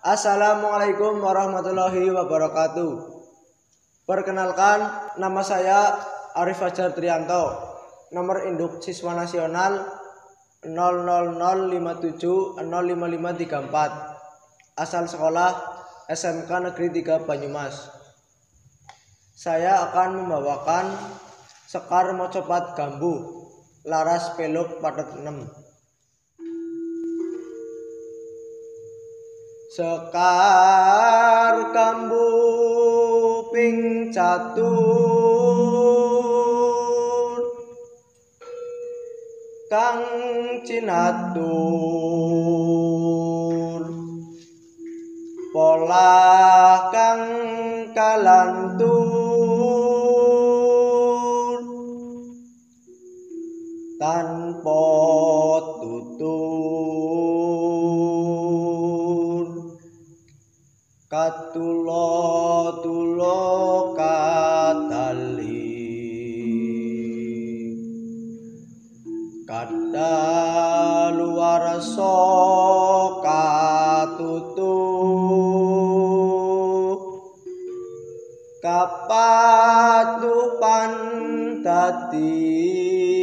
Assalamualaikum warahmatullahi wabarakatuh. Perkenalkan, nama saya Arif Fajar Trianto. Nomor induk siswa nasional 0005705534. Asal sekolah SMK Negeri 3 Banyumas. Saya akan membawakan Sekar Mocopat Gambu, Laras Peluk Patet 6. Sekar kambu ping catur kang cinatur pola kang kalantur tanpa tutur katulo katali kadaluwarsa katutu kapatupan dadi